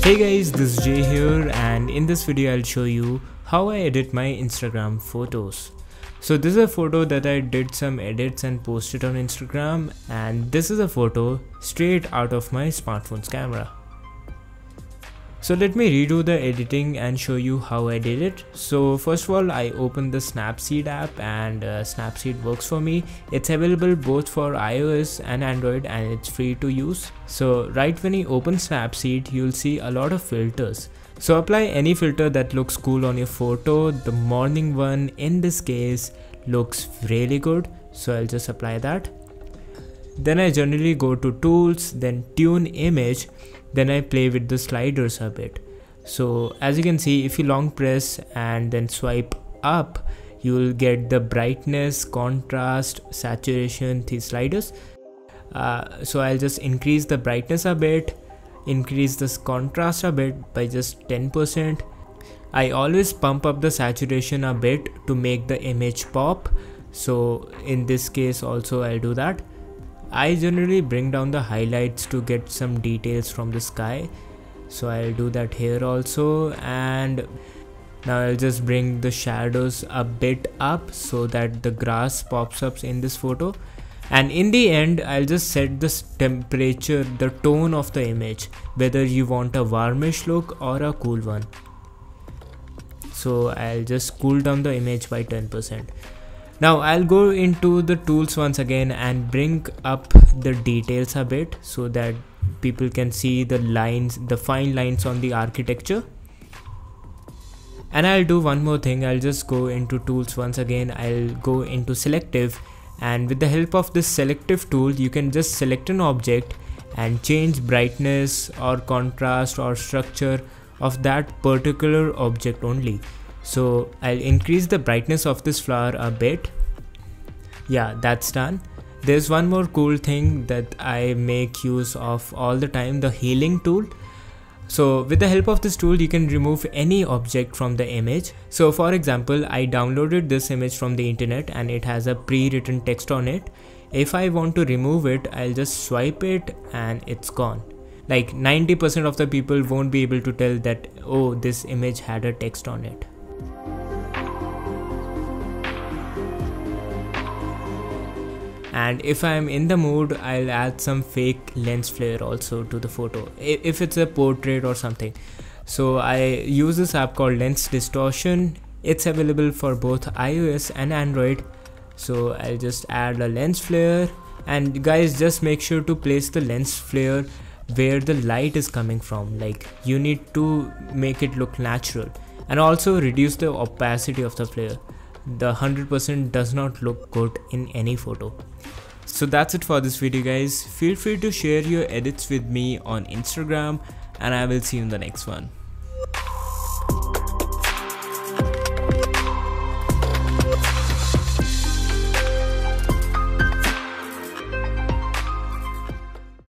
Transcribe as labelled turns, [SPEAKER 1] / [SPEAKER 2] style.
[SPEAKER 1] Hey guys, this is Jay here, and in this video I'll show you how I edit my Instagram photos. So this is a photo that I did some edits and posted on Instagram, and this is a photo straight out of my smartphone's camera. So let me redo the editing and show you how I did it. So first of all, I opened the Snapseed app, and Snapseed works for me. It's available both for iOS and Android, and it's free to use. So right when you open Snapseed, you'll see a lot of filters. So apply any filter that looks cool on your photo. The morning one in this case looks really good, so I'll just apply that. Then I generally go to tools, then tune image, then I play with the sliders a bit. So as you can see, if you long press and then swipe up, you will get the brightness, contrast, saturation, these sliders. So I'll just increase the brightness a bit, increase this contrast a bit by just 10%. I always pump up the saturation a bit to make the image pop. So in this case also I'll do that. I generally bring down the highlights to get some details from the sky, so I'll do that here also. And now I'll just bring the shadows a bit up so that the grass pops up in this photo. And in the end, I'll just set the temperature, the tone of the image, whether you want a warmish look or a cool one. So I'll just cool down the image by 10%. Now I'll go into the tools once again and bring up the details a bit so that people can see the lines, the fine lines on the architecture. And I'll do one more thing. I'll just go into tools once again. I'll go into selective, and with the help of this selective tool, you can just select an object and change brightness or contrast or structure of that particular object only. So I'll increase the brightness of this flower a bit. Yeah, that's done. There's one more cool thing that I make use of all the time, the healing tool. So with the help of this tool, you can remove any object from the image. So for example, I downloaded this image from the internet and it has a pre-written text on it. If I want to remove it, I'll just swipe it and it's gone. Like 90% of the people won't be able to tell that, oh, this image had a text on it. And if I'm in the mood, I'll add some fake lens flare also to the photo, if it's a portrait or something. So I use this app called Lens Distortion. It's available for both iOS and Android. So I'll just add a lens flare, and guys, just make sure to place the lens flare where the light is coming from. Like, you need to make it look natural, and also reduce the opacity of the flare. The 100% does not look good in any photo. So that's it for this video, guys. Feel free to share your edits with me on Instagram, and I will see you in the next one.